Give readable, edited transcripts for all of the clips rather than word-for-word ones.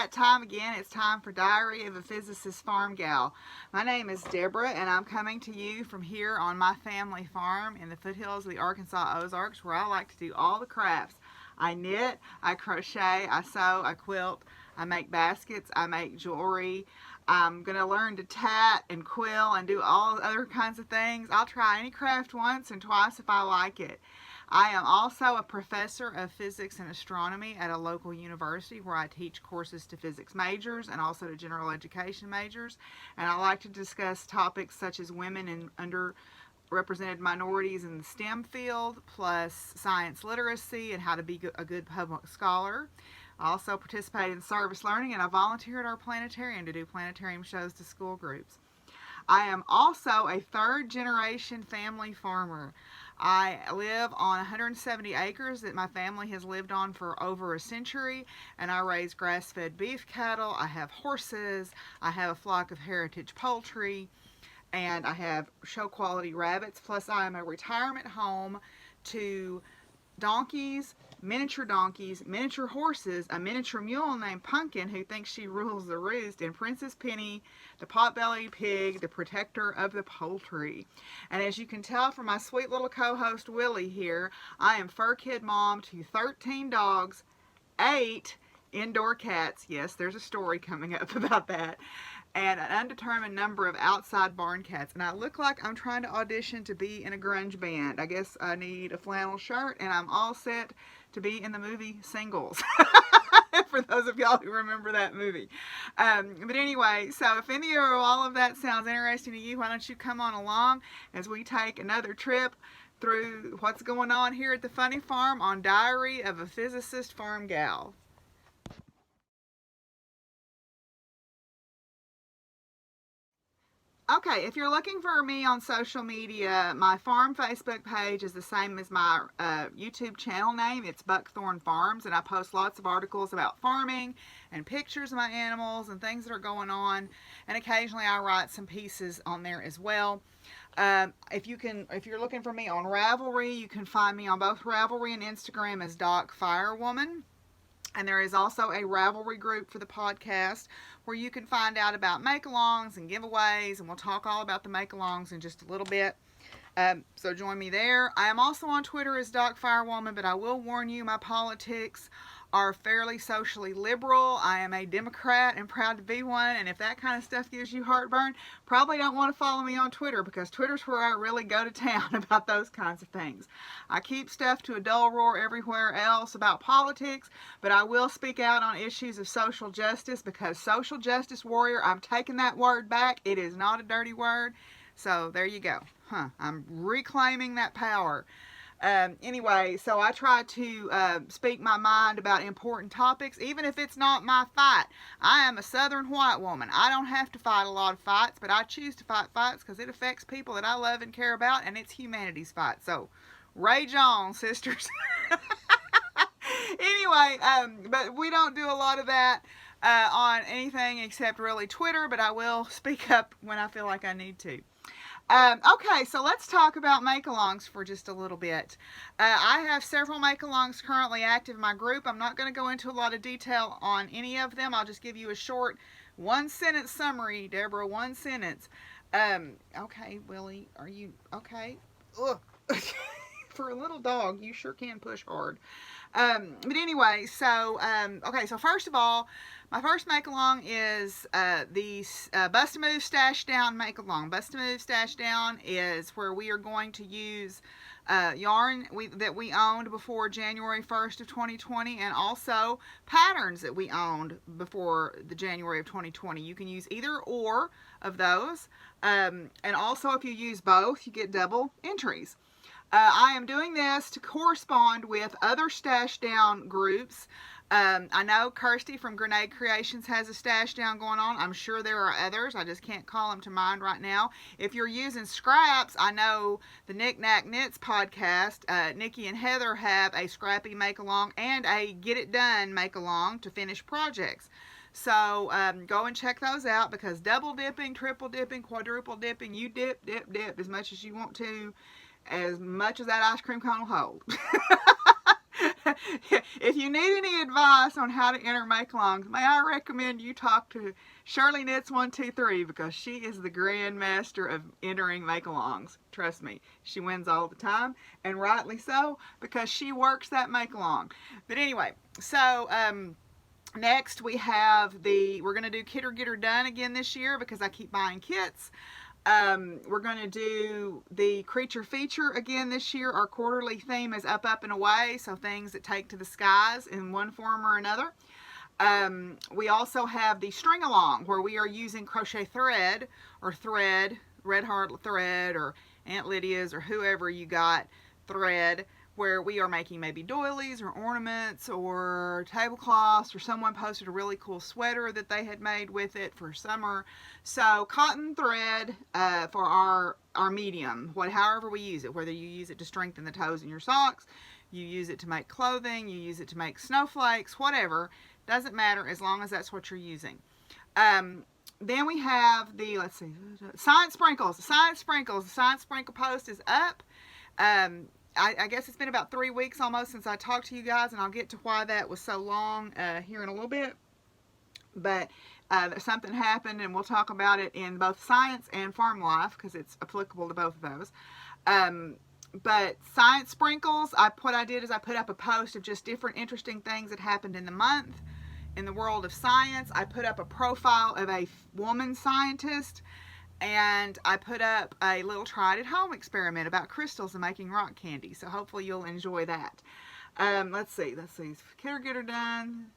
that time again. It's time for Diary of a Physicist Farmgal. My name is Deborah, and I'm coming to you from here on my family farm in the foothills of the Arkansas Ozarks, where I like to do all the crafts. I knit, I crochet, I sew, I quilt, I make baskets, I make jewelry. I'm going to learn to tat and quill and do all other kinds of things. I'll try any craft once and twice if I like it. I am also a professor of physics and astronomy at a local university where I teach courses to physics majors and also to general education majors. And I like to discuss topics such as women and underrepresented minorities in the STEM field, plus science literacy and how to be a good public scholar. I also participate in service learning, and I volunteer at our planetarium to do planetarium shows to school groups. I am also a third-generation family farmer. I live on 170 acres that my family has lived on for over a century, and I raise grass-fed beef cattle. I have horses. I have a flock of heritage poultry, and I have show-quality rabbits. Plus, I am a retirement home to donkeys, miniature horses, a miniature mule named Pumpkin who thinks she rules the roost, and Princess Penny, the potbelly pig, the protector of the poultry. And as you can tell from my sweet little co-host Willie here, I am fur kid mom to 13 dogs, 8 indoor cats. Yes, there's a story coming up about that. And an undetermined number of outside barn cats. And I look like I'm trying to audition to be in a grunge band. I guess I need a flannel shirt, and I'm all set to be in the movie Singles. For those of y'all who remember that movie. But anyway, so if any or all of that sounds interesting to you, why don't you come on along as we take another trip through what's going on here at the Funny Farm on Diary of a Physicist Farmgal. Okay, if you're looking for me on social media, my farm Facebook page is the same as my YouTube channel name. It's Buckthorn Farms, and I post lots of articles about farming and pictures of my animals and things that are going on. And occasionally I write some pieces on there as well. If you're looking for me on Ravelry, you can find me on both Ravelry and Instagram as Doc Firewoman. And there is also a Ravelry group for the podcast where you can find out about Makealongs and giveaways, and we'll talk all about the Makealongs in just a little bit. So join me there. I am also on Twitter as Doc Firewoman, but I will warn you, my politics are fairly socially liberal. I am a Democrat and proud to be one, and if that kind of stuff gives you heartburn, probably don't want to follow me on Twitter, because Twitter's where I really go to town about those kinds of things. I keep stuff to a dull roar everywhere else about politics, but I will speak out on issues of social justice, because social justice warrior, I'm taking that word back. It is not a dirty word. So there you go. I'm reclaiming that power. Anyway, so I try to speak my mind about important topics, even if it's not my fight. I am a Southern white woman. I don't have to fight a lot of fights, but I choose to fight fights because it affects people that I love and care about, and it's humanity's fight. So, rage on, sisters. Anyway, but we don't do a lot of that on anything except really Twitter, but I will speak up when I feel like I need to. Okay, so let's talk about Makealongs for just a little bit. I have several Makealongs currently active in my group. I'm not going to go into a lot of detail on any of them. I'll just give you a short one-sentence summary, Deborah, one sentence. Okay, Willie, are you okay? Ugh. For a little dog, you sure can push hard. But anyway, so, okay, so first of all, my first Makealong is the Bust a Move Stash Down Makealong. Bust a Move Stash Down is where we are going to use yarn that we owned before January 1st of 2020, and also patterns that we owned before the January of 2020. You can use either or of those, and also if you use both, you get double entries. I am doing this to correspond with other stash down groups. I know Kirsty from Grianaig Creations has a stash down going on. I'm sure there are others. I just can't call them to mind right now. If you're using scraps, I know the Knick Knack Knits podcast, Nikki and Heather have a scrappy make-along and a get it done make-along to finish projects. So go and check those out, because double dipping, triple dipping, quadruple dipping, you dip as much as you want to, as much as that ice cream cone will hold. if you need any advice on how to enter Makealongs, may I recommend you talk to Shirley Knits 123, because she is the grandmaster of entering Makealongs. Trust me, she wins all the time, and rightly so, because she works that Makealong. But anyway, so next we have we're going to do Kit or Get Her Done again this year, because I keep buying kits. We're going to do the creature feature again this year. Our quarterly theme is up, up, and away, so things that take to the skies in one form or another. We also have the string along, where we are using crochet thread, or thread, Red Heart thread, or Aunt Lydia's, or whoever you got thread, where we are making maybe doilies or ornaments or tablecloths, or someone posted a really cool sweater that they had made with it for summer. So cotton thread for our medium, however we use it, whether you use it to strengthen the toes in your socks, you use it to make clothing, you use it to make snowflakes, whatever, doesn't matter as long as that's what you're using. Then we have the, let's see, Science Sprinkles. Science Sprinkles. The Science Sprinkle post is up. I guess it's been about 3 weeks almost since I talked to you guys, and I'll get to why that was so long here in a little bit. But something happened, and we'll talk about it in both Science and Farmlife, because it's applicable to both of those. But Science Sprinkles, what I did is I put up a post of just different interesting things that happened in the month in the world of science. I put up a profile of a woman scientist, and I put up a little try-it-at-home experiment about crystals and making rock candy. So hopefully you'll enjoy that. Let's see. Kit or Get Her Done,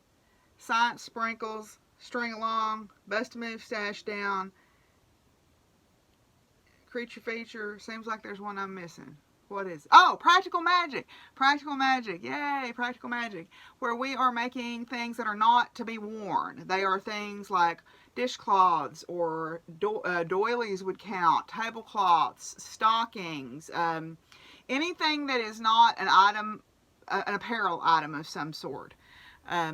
Science Sprinkles, String Along, Bust a Move, Stash Down, Creature Feature. Seems like there's one I'm missing. What is it? Oh, Practical Magic. Practical Magic. Yay, Practical Magic. Where we are making things that are not to be worn. They are things like dishcloths, or doilies would count, tablecloths, stockings, anything that is not an item, an apparel item of some sort.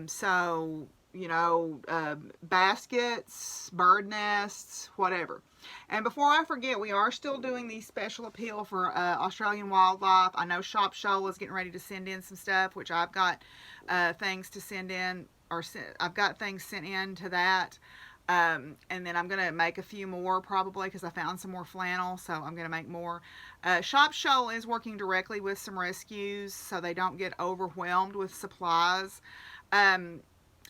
So, you know, baskets, bird nests, whatever. And before I forget, we are still doing the special appeal for Australian wildlife. I know Shop Shoal is getting ready to send in some stuff, which I've got things to send in, or I've got things sent in to that. And then I'm going to make a few more probably, because I found some more flannel, so I'm going to make more. Shop Shoal is working directly with some rescues so they don't get overwhelmed with supplies.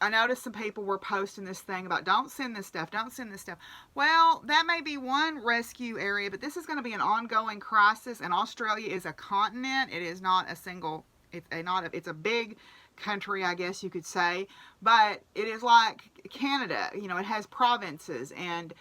I noticed some people were posting this thing about don't send this stuff, don't send this stuff. Well, that may be one rescue area, but this is going to be an ongoing crisis, and Australia is a continent. It is not a single, it's a big country, I guess you could say, but it is like Canada. You know, it has provinces, and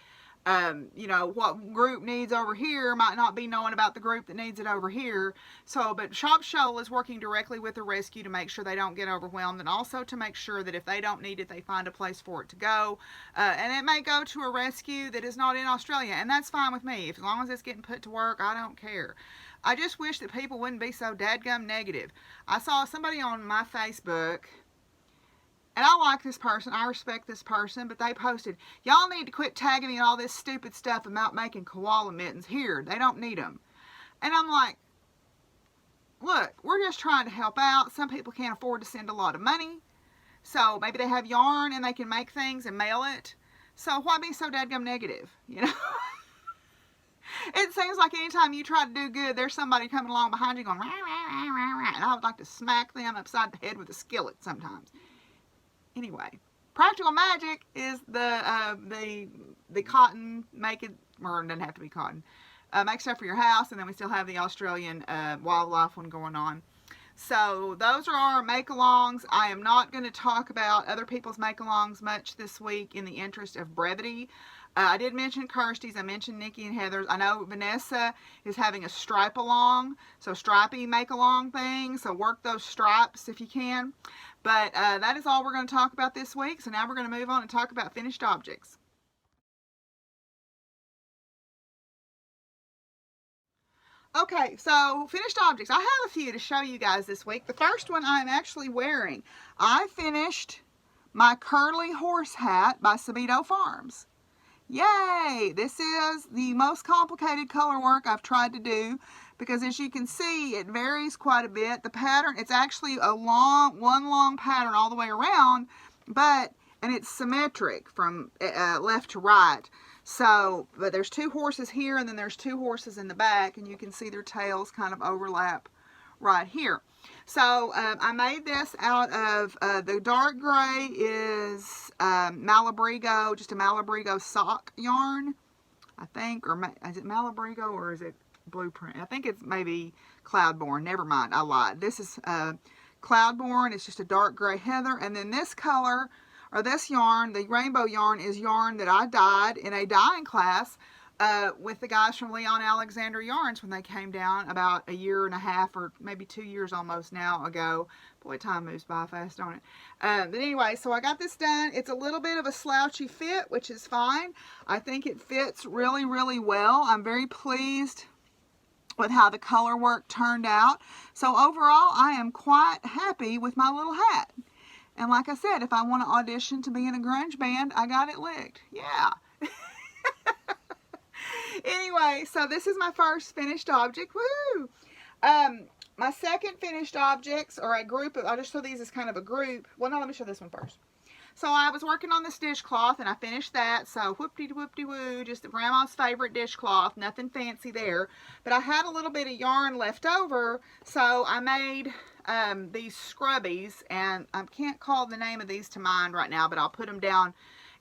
you know, what group needs over here might not be knowing about the group that needs it over here. So, but Shop Shoal is working directly with the rescue to make sure they don't get overwhelmed, and also to make sure that if they don't need it, they find a place for it to go. And it may go to a rescue that is not in Australia, and that's fine with me. As long as it's getting put to work, I don't care. I just wish that people wouldn't be so dadgum negative. I saw somebody on my Facebook, and I like this person, I respect this person, but they posted, y'all need to quit tagging me in all this stupid stuff about making koala mittens. Here, they don't need them. And I'm like, look, we're just trying to help out. Some people can't afford to send a lot of money. So maybe they have yarn and they can make things and mail it. So why be so dadgum negative, you know? It seems like anytime you try to do good, there's somebody coming along behind you going, rah, rah, rah, rah, rah, and I would like to smack them upside the head with a skillet sometimes. Anyway, Practical Magic is the cotton making, or it doesn't have to be cotton, make stuff for your house, and then we still have the Australian wildlife one going on. So those are our Makealongs. I am not going to talk about other people's Makealongs much this week in the interest of brevity. I did mention Kirsty's. I mentioned Nikki and Heather's. I know Vanessa is having a stripe along, so stripey Makealong thing. So work those stripes if you can. But that is all we're going to talk about this week. So now we're going to move on and talk about finished objects. Okay, so finished objects. I have a few to show you guys this week. The first one I'm actually wearing. I finished my curly horse hat by Sabito Farms. Yay! This is the most complicated color work I've tried to do, because as you can see, it varies quite a bit. The pattern, it's actually one long pattern all the way around, and it's symmetric from left to right. So, but there's two horses here, and then there's two horses in the back, and you can see their tails kind of overlap right here. So I made this out of the dark gray is Malabrigo, just a Malabrigo sock yarn, I think, or is it Malabrigo or is it Blueprint? I think it's maybe Cloudborn. Never mind, I lied. This is Cloudborn. It's just a dark gray heather, and then this color, or this yarn, the rainbow yarn, is yarn that I dyed in a dyeing class with the guys from Leon Alexander Yarns when they came down about a year and a half, or maybe 2 years almost now ago. Boy, time moves by fast, don't it? But anyway, so I got this done. It's a little bit of a slouchy fit, which is fine. I think it fits really, really well. I'm very pleased with how the color work turned out. So overall, I am quite happy with my little hat. And like I said, if I want to audition to be in a grunge band, I got it licked. Yeah. Anyway, so this is my first finished object. Woo! My second finished objects are a group of, I'll just show these as kind of a group. Well, no, let me show this one first. So I was working on this dishcloth, and I finished that. So whoop-de-whoop-de-woo, just Grandma's favorite dishcloth. Nothing fancy there. But I had a little bit of yarn left over, so I made these scrubbies. And I can't call the name of these to mind right now, but I'll put them down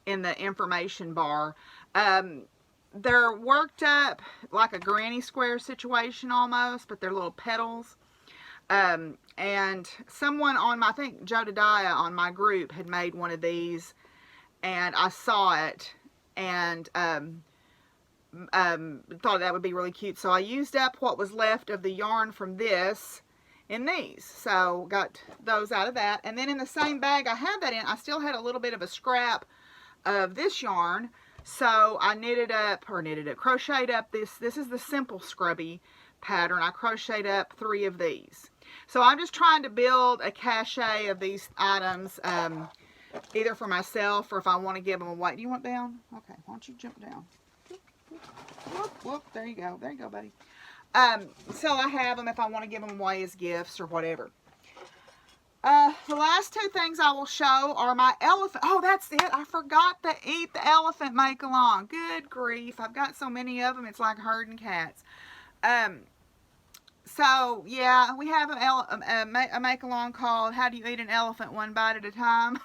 in the information bar. They're worked up like a granny square situation almost, but they're little petals. And someone on my, I think Jodidiah on my group had made one of these, and I saw it and thought that would be really cute. So I used up what was left of the yarn from this in these. So got those out of that. And then in the same bag I had that in, I still had a little bit of a scrap of this yarn. So I crocheted up this is the simple scrubby pattern. I crocheted up 3 of these. So I'm just trying to build a cache of these items, either for myself or if I want to give them away. Do you want down? Okay, why don't you jump down? Whoop, whoop, there you go, buddy. So I have them if I want to give them away as gifts or whatever. The last 2 things I will show are my elephant. Oh, that's it. I forgot to eat the elephant make-along. Good grief. I've got so many of them. It's like herding cats. So, yeah, we have a make-along called How Do You Eat an Elephant One Bite at a Time?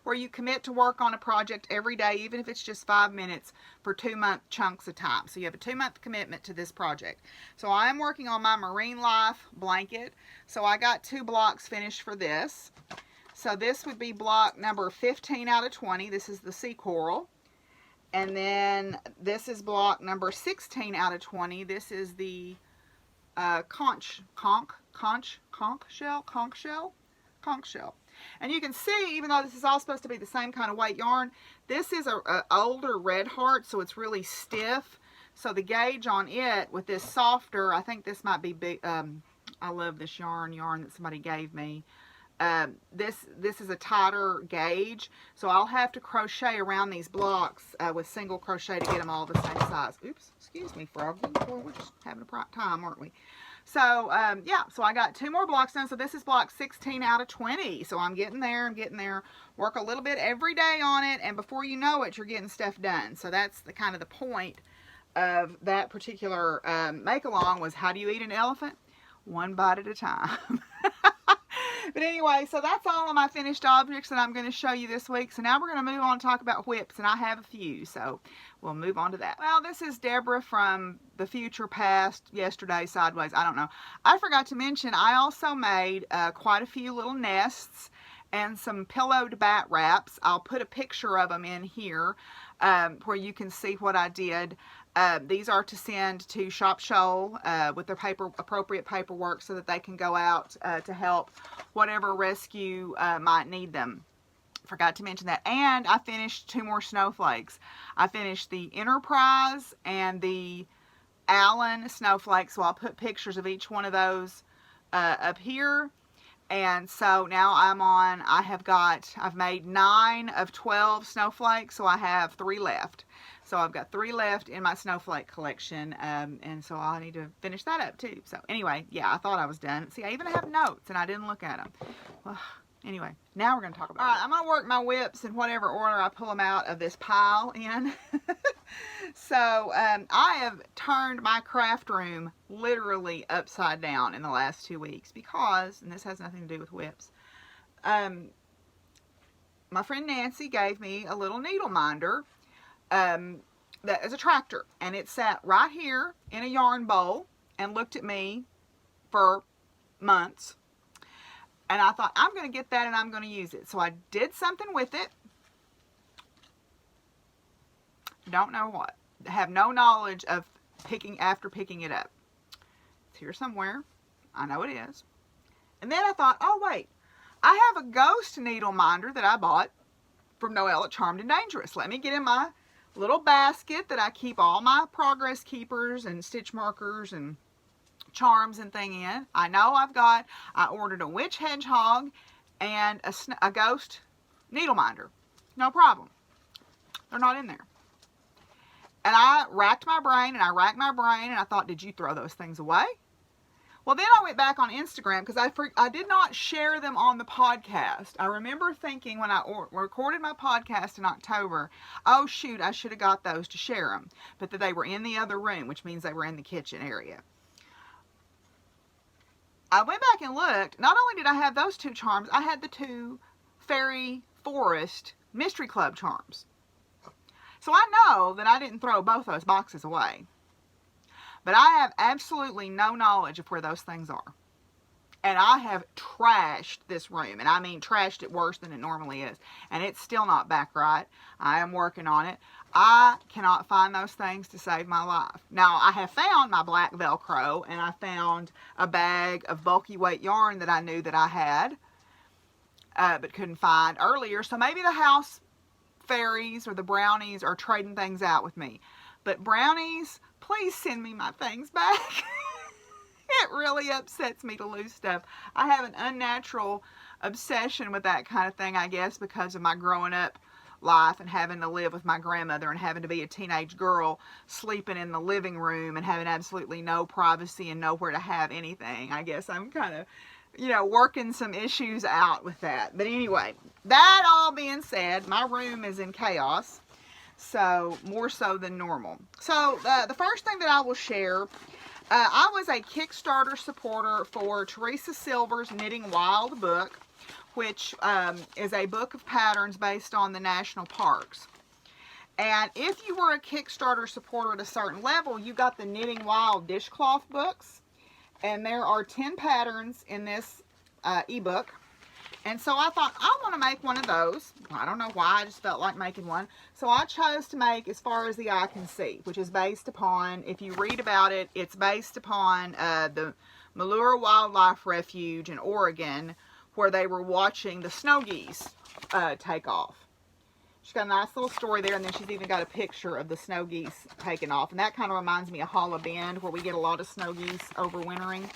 Where you commit to work on a project every day, even if it's just 5 minutes, for 2-month chunks of time. So you have a 2-month commitment to this project. So I am working on my Marine Life blanket. So I got 2 blocks finished for this. So this would be block number 15 out of 20. This is the sea coral. And then this is block number 16 out of 20. This is the conch shell. And you can see, even though this is all supposed to be the same kind of white yarn, this is a older red heart, so it's really stiff. So the gauge on it with this softer, I think this might be big. I love this yarn that somebody gave me. This is a tighter gauge, so I'll have to crochet around these blocks with single crochet to get them all the same size. Oops, excuse me, Froggy. Boy, we're just having a time, aren't we? So, yeah, so I got 2 more blocks done. So this is block 16 out of 20. So I'm getting there. Work a little bit every day on it, and before you know it, you're getting stuff done. So that's the kind of the point of that particular make-along, was how do you eat an elephant? One bite at a time. But anyway, so that's all of my finished objects that I'm going to show you this week. So now we're going to move on and talk about whips, and I have a few, so we'll move on to that. Well, this is Deborah from the future, past, yesterday, sideways, I don't know. I forgot to mention, I also made quite a few little nests and some pillowed bat wraps. I'll put a picture of them in here where you can see what I did. These are to send to Shop Shoal with their appropriate paperwork so that they can go out to help whatever rescue might need them. Forgot to mention that. And I finished 2 more snowflakes. I finished the Enterprise and the Allen snowflakes, so I'll put pictures of each one of those up here. And so now I've made 9 of 12 snowflakes, so I have 3 left. So I've got 3 left in my snowflake collection, and so I need to finish that up too. So anyway, yeah, I thought I was done. See, I even have notes, and I didn't look at them. Well, anyway, now we're going to talk about it. All right, I'm going to work my whips in whatever order I pull them out of this pile in. So I have turned my craft room literally upside down in the last 2 weeks because, and this has nothing to do with whips, my friend Nancy gave me a little needle minder that is a tractor, and it sat right here in a yarn bowl and looked at me for months. And I thought, I'm going to get that and I'm going to use it. So I did something with it. Don't know what. Have no knowledge of picking it up. It's here somewhere. I know it is. And then I thought, oh wait, I have a ghost needle minder that I bought from Noelle at Charmed and Dangerous. Let me get in my little basket that I keep all my progress keepers and stitch markers and charms and thing in. I know I ordered a witch hedgehog and a ghost needle minder. No problem. They're not in there. And I racked my brain and I thought, did you throw those things away? Well, then I went back on Instagram because I did not share them on the podcast. I remember thinking when I recorded my podcast in October, oh shoot, I should have got those to share them. But that they were in the other room, which means they were in the kitchen area. I went back and looked. Not only did I have those 2 charms, I had the 2 Fairy Forest Mystery Club charms. So I know that I didn't throw both those boxes away. But I have absolutely no knowledge of where those things are. And I have trashed this room. And I mean trashed it worse than it normally is. And it's still not back right. I am working on it. I cannot find those things to save my life. Now, I have found my black Velcro. And I found a bag of bulky weight yarn that I knew that I had. But couldn't find earlier. So maybe the house fairies or the brownies are trading things out with me. But brownies, please send me my things back. It really upsets me to lose stuff. I have an unnatural obsession with that kind of thing, I guess, because of my growing up life and having to live with my grandmother and having to be a teenage girl sleeping in the living room and having absolutely no privacy and nowhere to have anything. I guess I'm kind of, working some issues out with that. But anyway, that all being said, my room is in chaos. So, more so than normal. So, the first thing that I will share, I was a Kickstarter supporter for Teresa Silver's Knitting Wild book, which is a book of patterns based on the national parks. And if you were a Kickstarter supporter at a certain level, you got the Knitting Wild Dishcloth books. And there are 10 patterns in this ebook. And so I thought, I want to make one of those. I don't know why, I just felt like making one. So I chose to make As Far as the Eye Can See, which is based upon, if you read about it, it's based upon the Malheur Wildlife Refuge in Oregon, where they were watching the snow geese take off. She's got a nice little story there, and then she's even got a picture of the snow geese taking off. And that kind of reminds me of Holla Bend, where we get a lot of snow geese overwintering.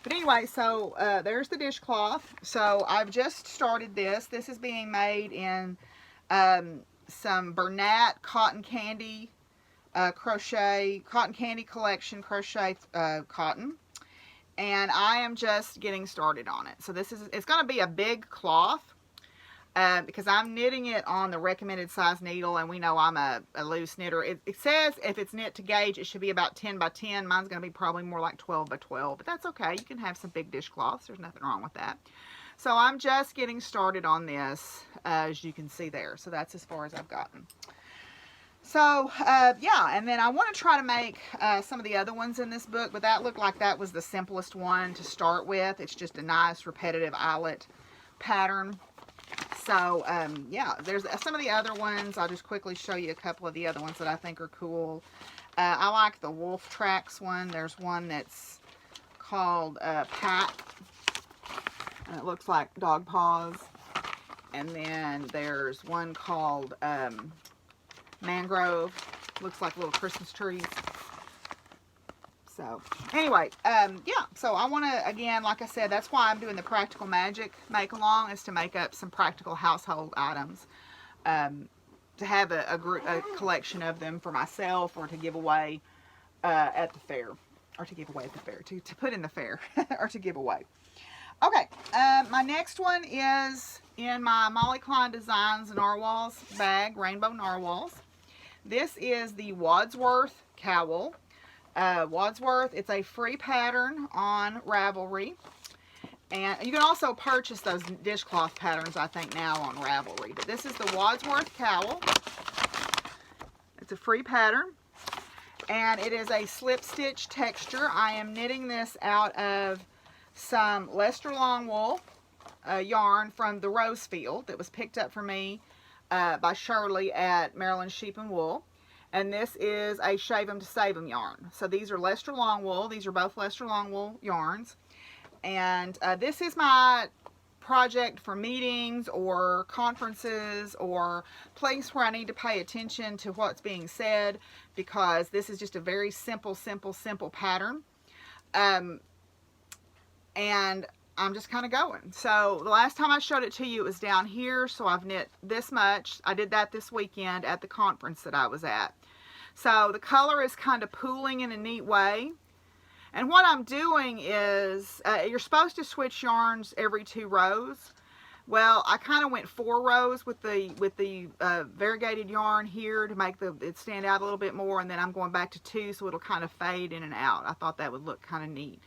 But anyway, so there's the dishcloth. So I've just started this. This is being made in some Bernat cotton candy cotton candy collection crochet cotton. And I am just getting started on it. So it's going to be a big cloth. Because I'm knitting it on the recommended size needle, and we know I'm a loose knitter. It says if it's knit to gauge, it should be about 10 by 10. Mine's going to be probably more like 12 by 12, but that's okay. You can have some big dishcloths. There's nothing wrong with that. So I'm just getting started on this, as you can see there. So that's as far as I've gotten. So, yeah, and then I want to try to make some of the other ones in this book, but that looked like that was the simplest one to start with. It's just a nice repetitive eyelet pattern. So, yeah, there's some of the other ones. I'll just quickly show you a couple of the other ones that I think are cool. I like the Wolf Tracks one. There's one that's called Pat. And it looks like dog paws. And then there's one called Mangrove. Looks like little Christmas trees. So anyway, yeah, so I want to, again, like I said, that's why I'm doing the Practical Magic make-along, is to make up some practical household items, to have a collection of them for myself, or to give away at the fair, or to give away at the fair, to put in the fair, or to give away. Okay, my next one is in my Molly Klein Designs Narwhals bag, Rainbow Narwhals. This is the Wadsworth Cowl. Wadsworth, it's a free pattern on Ravelry. And you can also purchase those dishcloth patterns, I think, now on Ravelry. But this is the Wadsworth Cowl. It's a free pattern. And it is a slip stitch texture. I am knitting this out of some Leicester Long Wool yarn from the Rose Field that was picked up for me by Shirley at Maryland Sheep and Wool. And this is a Shave 'em to Save 'em yarn. So these are Leicester Long Wool. These are both Leicester Long Wool yarns. And this is my project for meetings or conferences or place where I need to pay attention to what's being said, because this is just a very simple pattern. And I'm just kind of going. So the last time I showed it to you, it was down here. So I've knit this much. I did that this weekend at the conference that I was at. So the color is kind of pooling in a neat way. And what I'm doing is, you're supposed to switch yarns every 2 rows. Well, I kind of went 4 rows with the variegated yarn here to make it stand out a little bit more. And then I'm going back to 2, so it'll kind of fade in and out. I thought that would look kind of neat.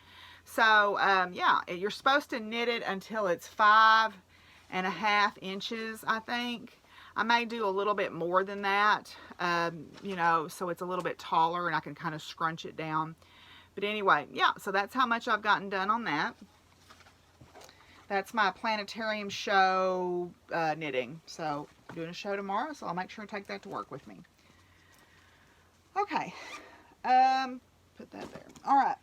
So, yeah, you're supposed to knit it until it's 5.5 inches, I think. I may do a little bit more than that, you know, so it's a little bit taller and I can kind of scrunch it down. But anyway, yeah, so that's how much I've gotten done on that. That's my planetarium show knitting. So I'm doing a show tomorrow, so I'll make sure to take that to work with me. Okay, put that there. All right.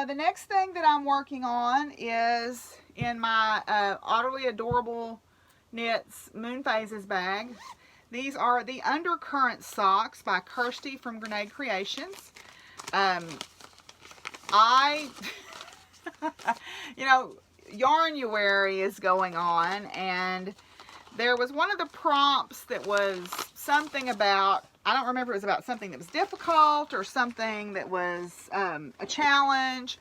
The next thing that I'm working on is in my Utterly Adorable Knits Moon Phases bag. These are the Undercurrent Socks by Kirsty from Grianaig Creations. You know, Yarnuary is going on, and there was one of the prompts that was something about, I don't remember, it was about something that was difficult or something that was a challenge.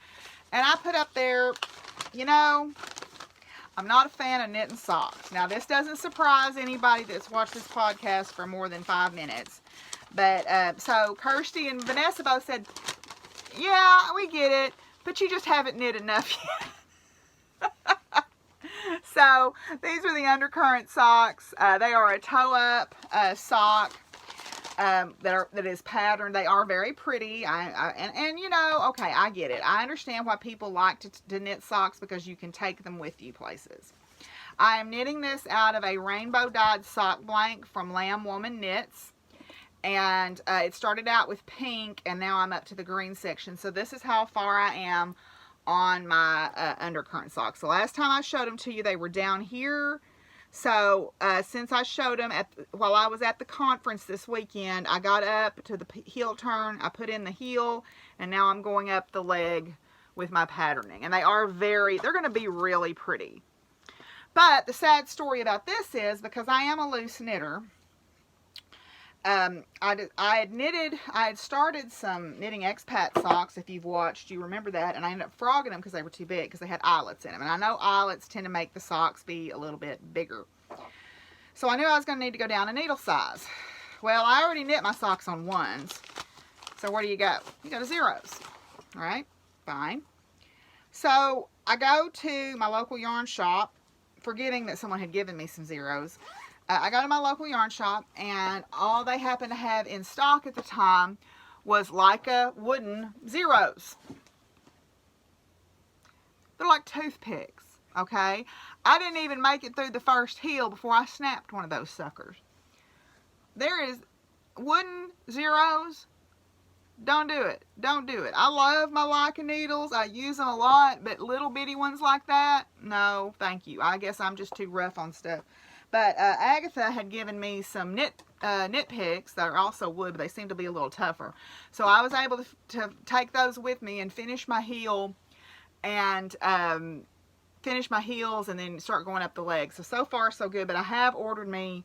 And I put up there, you know, I'm not a fan of knitting socks. Now, this doesn't surprise anybody that's watched this podcast for more than 5 minutes. But, so Kirsty and Vanessa both said, yeah, we get it, but you just haven't knit enough yet. So, these are the Undercurrent socks. They are a toe-up sock. That is patterned. They are very pretty. And you know, okay, I get it. I understand why people like to knit socks, because you can take them with you places. I am knitting this out of a rainbow dyed sock blank from Lamb Woman Knits. And it started out with pink, and now I'm up to the green section. So this is how far I am on my undercurrent socks. The last time I showed them to you, they were down here. So, since I showed them while I was at the conference this weekend, I got up to the heel turn, I put in the heel, and now I'm going up the leg with my patterning. And they're going to be really pretty. But the sad story about this is, because I am a loose knitter, I had started some knitting expat socks. If you've watched, you remember that, and I ended up frogging them because they were too big, because they had eyelets in them, and I know eyelets tend to make the socks be a little bit bigger. So I knew I was going to need to go down a needle size. Well, I already knit my socks on 1s, so where do you go? You go to 0s. All right, fine. So I go to my local yarn shop, forgetting that someone had given me some 0s. I go to my local yarn shop, and all they happened to have in stock at the time was Leica wooden 0s. They're like toothpicks, okay? I didn't even make it through the first heel before I snapped one of those suckers. There is wooden 0s. Don't do it. Don't do it. I love my Leica needles. I use them a lot, but little bitty ones like that, no, thank you. I guess I'm just too rough on stuff. But Agatha had given me some Knitpicks that are also wood, but they seem to be a little tougher. So I was able to take those with me and finish my heel and finish my heels and then start going up the legs. So far so good, but I have ordered me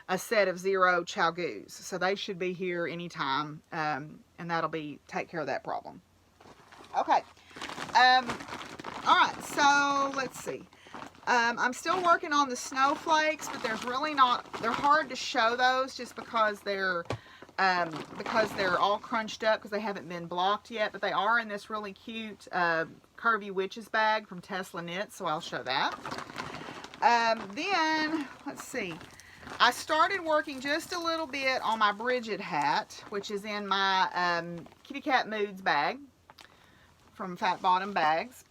a set of 0 chalgoos. So they should be here anytime, and that'll take care of that problem. Okay. All right, so let's see. I'm still working on the snowflakes, but there's really not, they're hard to show those just because they're all crunched up because they haven't been blocked yet, but they are in this really cute curvy witch's bag from Tesla Knits, so I'll show that. Then, let's see. I started working just a little bit on my Brigid hat, which is in my Kitty Cat Moods bag from Fat Bottom Bags.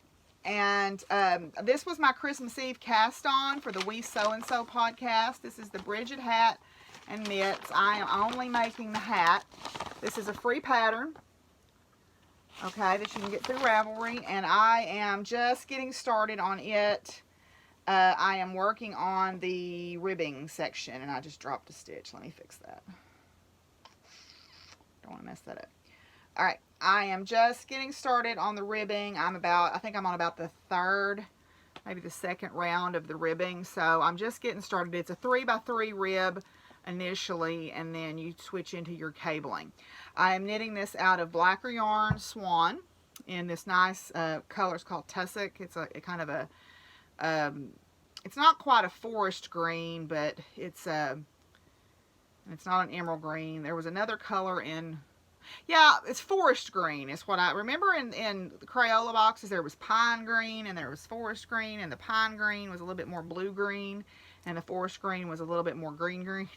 And this was my Christmas Eve cast on for the We Sew and Sew podcast. This is the Brigid Hat and Knits. I am only making the hat. This is a free pattern, okay, that you can get through Ravelry, and I am just getting started on it. I am working on the ribbing section, and I just dropped a stitch. Let me fix that. Don't want to mess that up. All right, I am just getting started on the ribbing. I think I'm on about the third, maybe the second round of the ribbing. So I'm just getting started. It's a 3x3 rib initially, and then you switch into your cabling. I am knitting this out of Blacker Yarn Swan in this nice color. It's called Tussock. It's a kind of a, it's not quite a forest green, but it's not an emerald green. There was another color in, yeah, it's forest green. It's what I remember in the Crayola boxes. There was pine green and there was forest green, and the pine green was a little bit more blue green and the forest green was a little bit more green.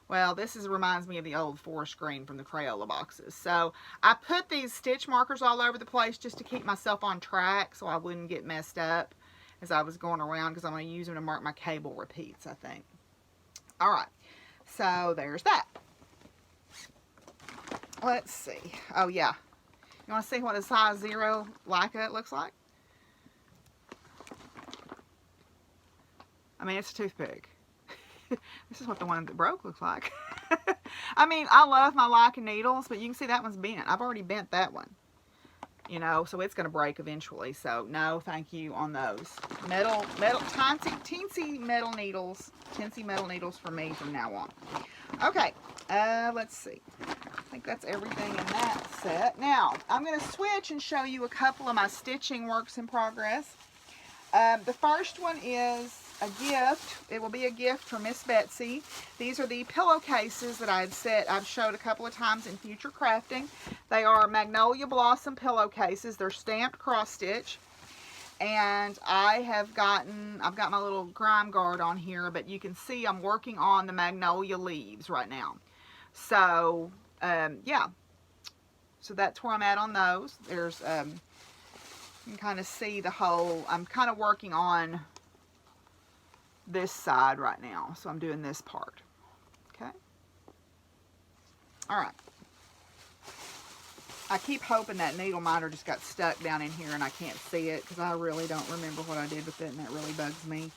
Well, this reminds me of the old forest green from the Crayola boxes. So I put these stitch markers all over the place just to keep myself on track so I wouldn't get messed up as I was going around, because I'm going to use them to mark my cable repeats, I think. All right, so there's that. Let's see. Oh, yeah. You want to see what a size 0 Leica looks like? I mean, it's a toothpick. This is what the one that broke looks like. I mean, I love my Leica needles, but you can see that one's bent. I've already bent that one. You know, so it's going to break eventually. So, no, thank you on those. Metal, teensy metal needles. Teensy metal needles for me from now on. Okay, let's see. I think that's everything in that set. Now, I'm going to switch and show you a couple of my stitching works in progress. The first one is a gift. It will be a gift from Miss Betsy. These are the pillowcases that I've showed a couple of times in future crafting. They are Magnolia Blossom pillowcases. They're stamped cross stitch. And I've got my little grime guard on here, but you can see I'm working on the magnolia leaves right now. So, yeah. So that's where I'm at on those. There's, you can kind of see the whole, I'm kind of working on this side right now. So I'm doing this part. Okay. All right. I keep hoping that needle minder just got stuck down in here and I can't see it, because I really don't remember what I did with it, and that really bugs me.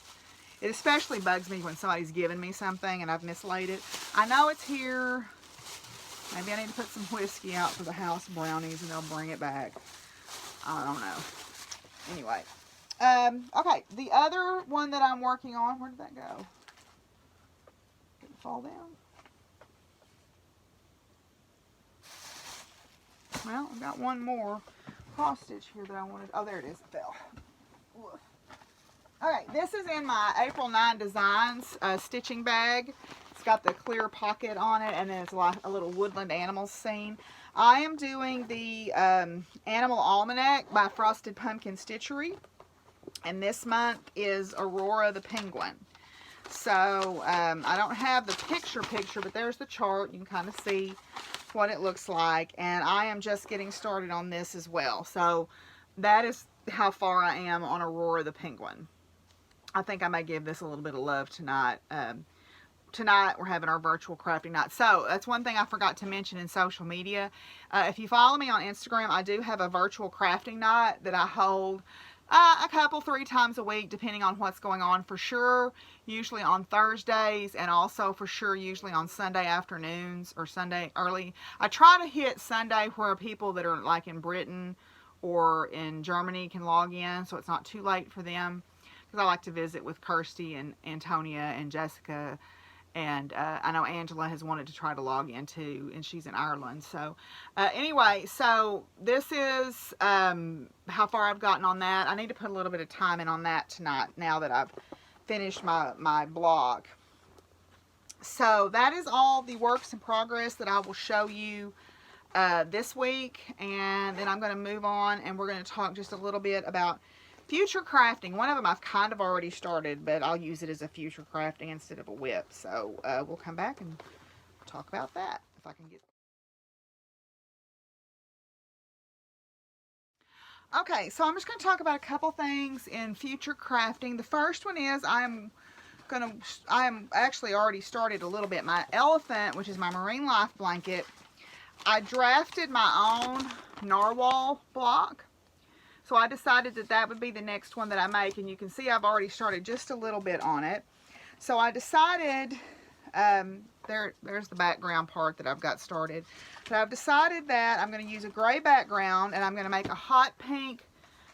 It especially bugs me when somebody's given me something and I've mislaid it. I know it's here. Maybe I need to put some whiskey out for the house brownies and they'll bring it back. I don't know. Anyway. Okay, the other one that I'm working on, where did that go? Did it fall down? Well, I've got one more cross stitch here that I wanted. Oh, there it is. It fell. Oof. Okay, this is in my April 9 Designs stitching bag. It's got the clear pocket on it, and then it's like a little woodland animals scene. I am doing the Animal Almanac by Frosted Pumpkin Stitchery, and this month is Aurora the Penguin. So I don't have the picture, but there's the chart. You can kind of see what it looks like, and I am just getting started on this as well. So that is how far I am on Aurora the Penguin. I think I may give this a little bit of love tonight. Tonight we're having our virtual crafting night. So that's one thing I forgot to mention in social media. If you follow me on Instagram, I do have a virtual crafting night that I hold A couple, 3 times a week, depending on what's going on. For sure, usually on Thursdays, and also for sure usually on Sunday afternoons or Sunday early. I try to hit Sunday where people that are like in Britain or in Germany can log in, so it's not too late for them, because I like to visit with Kirsty and Antonia and Jessica. And I know Angela has wanted to try to log in too, and she's in Ireland. So anyway, so this is how far I've gotten on that. I need to put a little bit of time in on that tonight now that I've finished my blog. So that is all the works in progress that I will show you this week. And then I'm going to move on, and we're going to talk just a little bit about future crafting. One of them I've kind of already started, but I'll use it as a future crafting instead of a whip. So we'll come back and talk about that if I can get. Okay, so I'm just going to talk about a couple things in future crafting. The first one is I am actually already started a little bit. My elephant, which is my marine life blanket, I drafted my own narwhal block. So I decided that that would be the next one that I make, and you can see I've already started just a little bit on it. So I decided, there's the background part that I've got started. But I've decided that I'm going to use a gray background, and I'm going to make a hot pink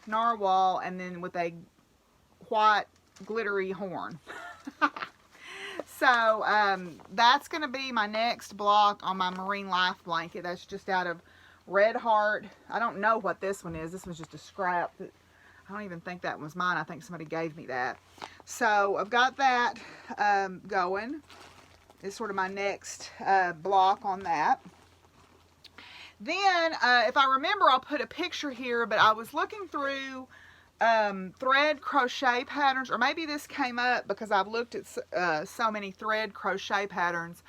narwhal, and then with a white glittery horn. So that's going to be my next block on my marine life blanket. That's just out of Red Heart. I don't know what this one is. This was just a scrap. I don't even think that was mine. I think somebody gave me that. So I've got that going. It's sort of my next block on that. Then, if I remember, I'll put a picture here, but I was looking through thread crochet patterns, or maybe this came up because I've looked at so many thread crochet patterns.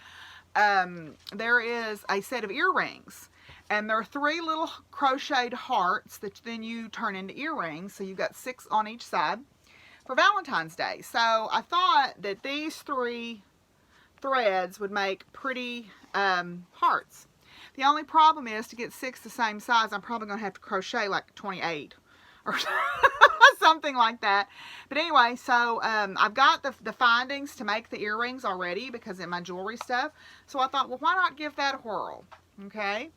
There is a set of earrings. And there are 3 little crocheted hearts that then you turn into earrings. So you've got 6 on each side for Valentine's Day. So I thought that these 3 threads would make pretty hearts. The only problem is to get 6 the same size, I'm probably going to have to crochet like 28 or something like that. But anyway, so I've got the findings to make the earrings already because in my jewelry stuff. So I thought, well, why not give that a whirl? Okay.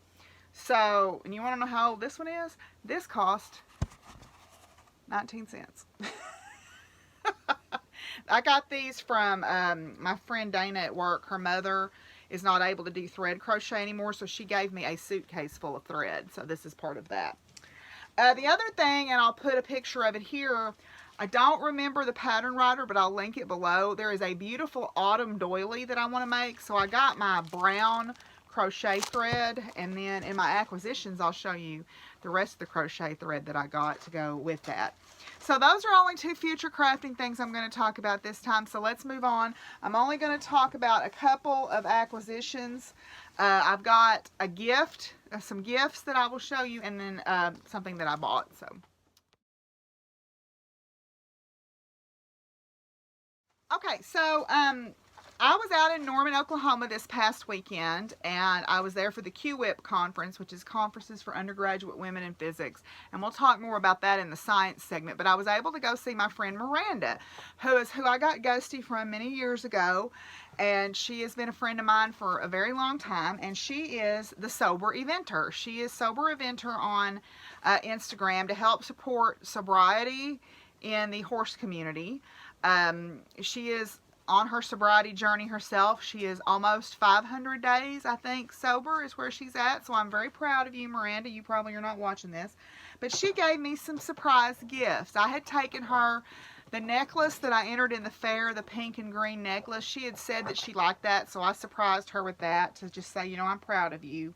So, and you want to know how old this one is? This cost 19 cents. I got these from my friend Dana at work. Her mother is not able to do thread crochet anymore, so she gave me a suitcase full of thread. So this is part of that. The other thing, and I'll put a picture of it here, I don't remember the pattern writer, but I'll link it below. There is a beautiful autumn doily that I want to make. So I got my brown crochet thread, and then in my acquisitions I'll show you the rest of the crochet thread that I got to go with that. So those are only 2 future crafting things I'm going to talk about this time, so let's move on. I'm only going to talk about a couple of acquisitions. I've got a gift, some gifts that I will show you, and then something that I bought. So okay, so I was out in Norman, Oklahoma this past weekend, and I was there for the QWIP conference, which is Conferences for Undergraduate Women in Physics, and we'll talk more about that in the science segment. But I was able to go see my friend Miranda, who I got Ghosty from many years ago, and she has been a friend of mine for a very long time, and she is the Sober Eventer. She is Sober Eventer on Instagram to help support sobriety in the horse community. She is on her sobriety journey herself. She is almost 500 days, I think, sober is where she's at. So I'm very proud of you, Miranda. You probably are not watching this. But she gave me some surprise gifts. I had taken her the necklace that I entered in the fair, the pink and green necklace. She had said that she liked that, so I surprised her with that to just say, you know, I'm proud of you.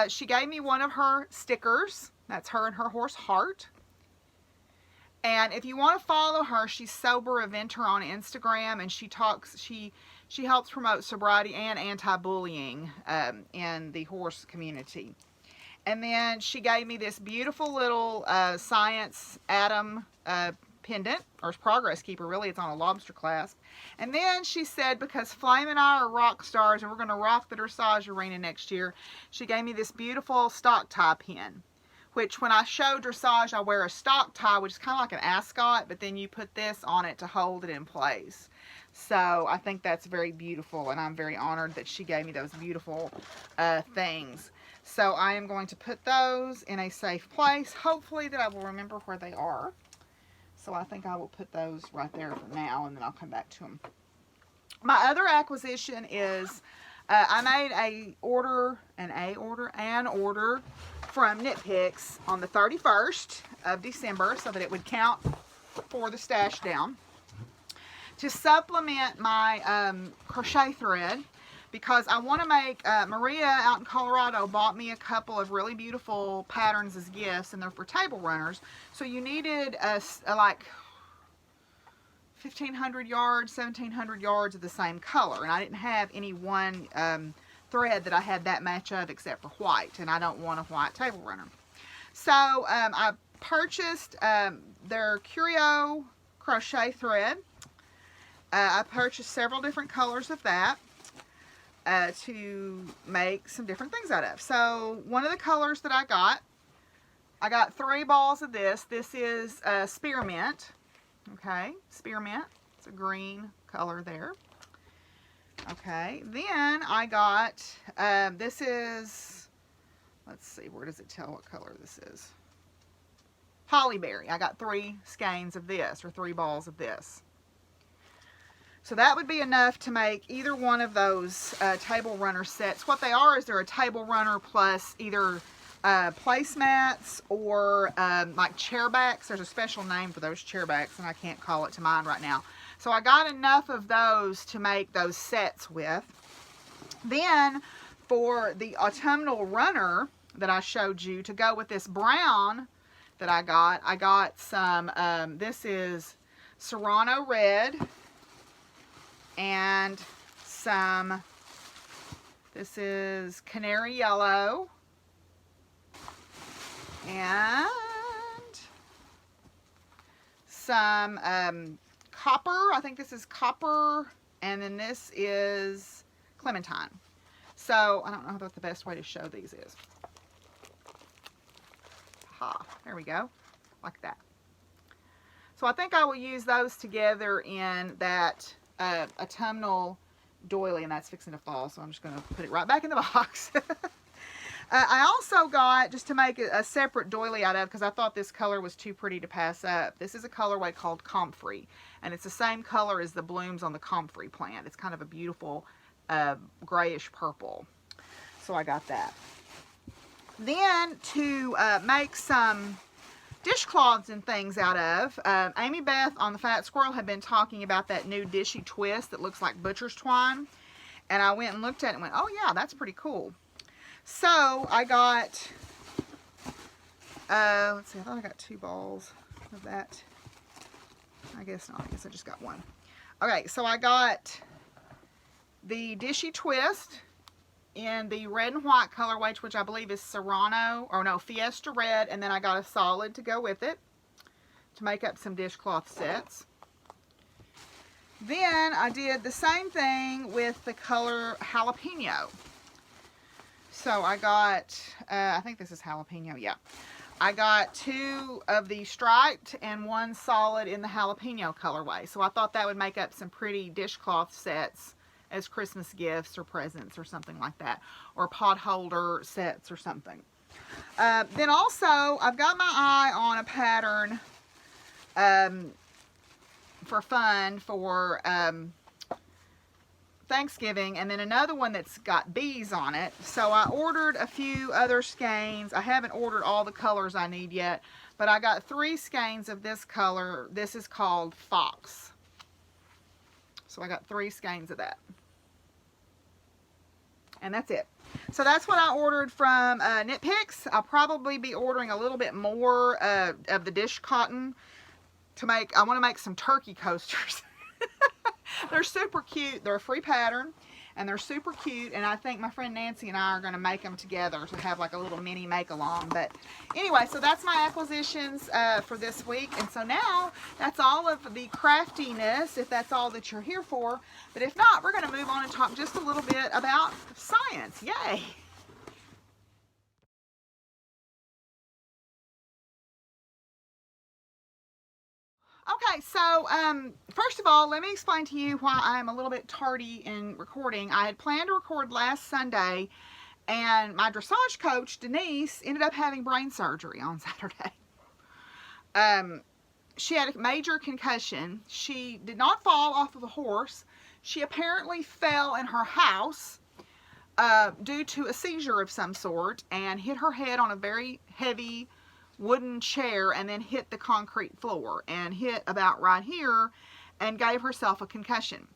She gave me one of her stickers. That's her and her horse Heart. And if you want to follow her, she's Sober Eventer on Instagram, and she helps promote sobriety and anti-bullying in the horse community. And then she gave me this beautiful little science atom pendant, or progress keeper, really. It's on a lobster clasp. And then she said, because Flame and I are rock stars and we're going to rock the dressage arena next year, she gave me this beautiful stock tie pin, which when I show dressage, I wear a stock tie, which is kind of like an ascot, but then you put this on it to hold it in place. So I think that's very beautiful, and I'm very honored that she gave me those beautiful things. So I am going to put those in a safe place. Hopefully that I will remember where they are. So I think I will put those right there for now, and then I'll come back to them. My other acquisition is I made an order from Knitpicks on the 31st of December so that it would count for the stash down, to supplement my crochet thread, because I want to make, Maria out in Colorado bought me a couple of really beautiful patterns as gifts, and they're for table runners. So you needed a like 1,500 yards, 1,700 yards of the same color, and I didn't have any one thread that I had that much of except for white, and I don't want a white table runner. So I purchased their Curio crochet thread. I purchased several different colors of that to make some different things out of. So one of the colors that I got 3 balls of this. This is spearmint. Okay, spearmint. It's a green color there. Okay, then I got, this is, let's see, where does it tell what color this is? Hollyberry. I got 3 skeins of this, or 3 balls of this. So that would be enough to make either one of those table runner sets. What they are is they're a table runner plus either placemats or like chair backs. There's a special name for those chair backs, and I can't call it to mind right now. So I got enough of those to make those sets with. Then for the autumnal runner that I showed you, to go with this brown that I got some, this is Serrano red, and some, this is canary yellow, and some copper. I think this is copper, and then this is clementine. So I don't know what the best way to show these is. There we go, like that. So I think I will use those together in that autumnal doily, and that's fixing to fall, so I'm just going to put it right back in the box. I also got, just to make a separate doily out of, because I thought this color was too pretty to pass up, this is a colorway called Comfrey, and it's the same color as the blooms on the Comfrey plant. It's kind of a beautiful grayish purple. So I got that. Then to make some dishcloths and things out of, Amy Beth on the Fat Squirrel had been talking about that new Dishie twist that looks like butcher's twine, and I went and looked at it and went, oh yeah, that's pretty cool. So I got, let's see, I thought I got 2 balls of that. I guess not, I guess I just got 1. Okay, so I got the Dishie twist in the red and white colorway, which I believe is Serrano, or no, Fiesta red, and then I got a solid to go with it to make up some dishcloth sets. Then I did the same thing with the color jalapeno. So I got, I think this is jalapeno, yeah. I got 2 of the striped and 1 solid in the jalapeno colorway. So I thought that would make up some pretty dishcloth sets as Christmas gifts or presents or something like that, or pot holder sets or something. Then also I've got my eye on a pattern for fun for Thanksgiving, and then another one that's got bees on it. So I ordered a few other skeins. I haven't ordered all the colors I need yet, but I got 3 skeins of this color. This is called Fox. So I got 3 skeins of that. And that's it. So that's what I ordered from Knitpicks. I'll probably be ordering a little bit more of the dish cotton to make, I want to make some turkey coasters. They're super cute. They're a free pattern, and they're super cute, and I think my friend Nancy and I are going to make them together to have like a little mini make-along. But anyway, so that's my acquisitions for this week, and so now that's all of the craftiness, if that's all that you're here for. But if not, we're going to move on and talk just a little bit about science. Yay! Okay, so first of all, let me explain to you why I'm a little bit tardy in recording. I had planned to record last Sunday, and my dressage coach, Denise, ended up having brain surgery on Saturday. She had a major concussion. She did not fall off of a horse. She apparently fell in her house due to a seizure of some sort and hit her head on a very heavy wooden chair and then hit the concrete floor and hit about right here and gave herself a concussion.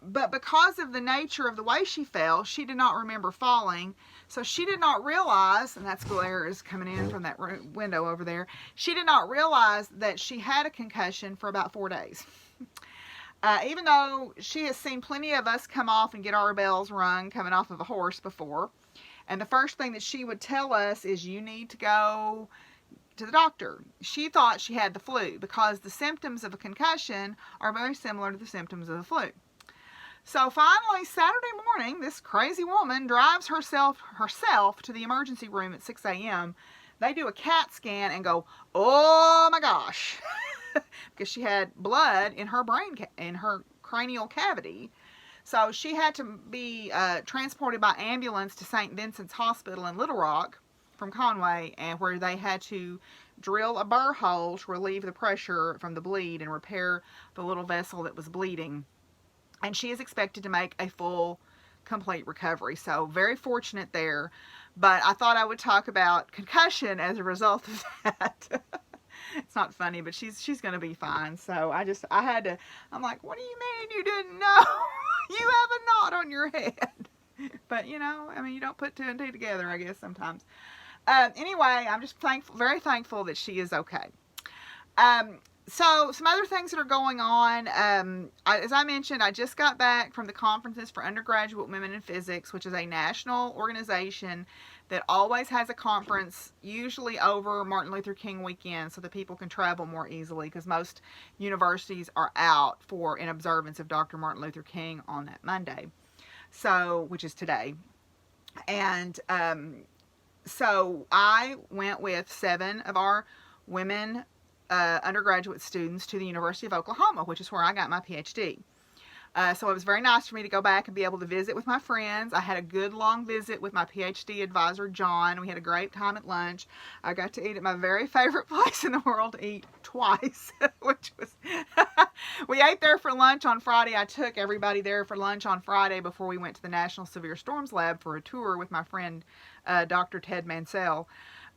But because of the nature of the way she fell, she did not remember falling. So she did not realize, and that glare is coming in from that window over there, she did not realize that she had a concussion for about 4 days. Even though she has seen plenty of us come off and get our bells rung coming off of a horse before. And the first thing that she would tell us is, you need to go to the doctor. She thought she had the flu because the symptoms of a concussion are very similar to the symptoms of the flu. So finally, Saturday morning, this crazy woman drives herself to the emergency room at 6 a.m. They do a CAT scan and go, oh my gosh, because she had blood in her brain, in her cranial cavity. So she had to be transported by ambulance to St. Vincent's Hospital in Little Rock from Conway, and where they had to drill a burr hole to relieve the pressure from the bleed and repair the little vessel that was bleeding. And she is expected to make a full, complete recovery. So very fortunate there. But I thought I would talk about concussion as a result of that. It's not funny, but she's going to be fine. So I'm like, what do you mean you didn't know? You have a knot on your head. But, you know, I mean, you don't put two and two together, I guess, sometimes. Anyway, I'm just very thankful that she is okay. So, some other things that are going on. As I mentioned, I just got back from the Conferences for Undergraduate Women in Physics, which is a national organization that always has a conference, usually over Martin Luther King weekend, so that people can travel more easily, because most universities are out in observance of Dr. Martin Luther King on that Monday, so, which is today. And so I went with 7 of our women undergraduate students to the University of Oklahoma, which is where I got my PhD. So it was very nice for me to go back and be able to visit with my friends. I had a good long visit with my PhD advisor, John. We had a great time at lunch. I got to eat at my very favorite place in the world to eat twice, which was, we ate there for lunch on Friday. I took everybody there for lunch on Friday before we went to the National Severe Storms Lab for a tour with my friend, Dr. Ted Mansell.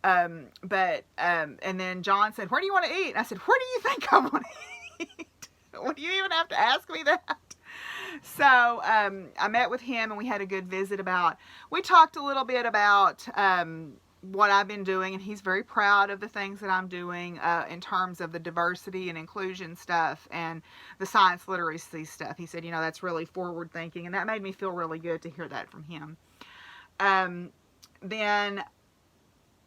And then John said, where do you want to eat? And I said, where do you think I want to eat? Well, do you even have to ask me that? So, I met with him and we had a good visit we talked a little bit about, what I've been doing, and he's very proud of the things that I'm doing, in terms of the diversity and inclusion stuff and the science literacy stuff. He said, you know, that's really forward thinking, and that made me feel really good to hear that from him. Then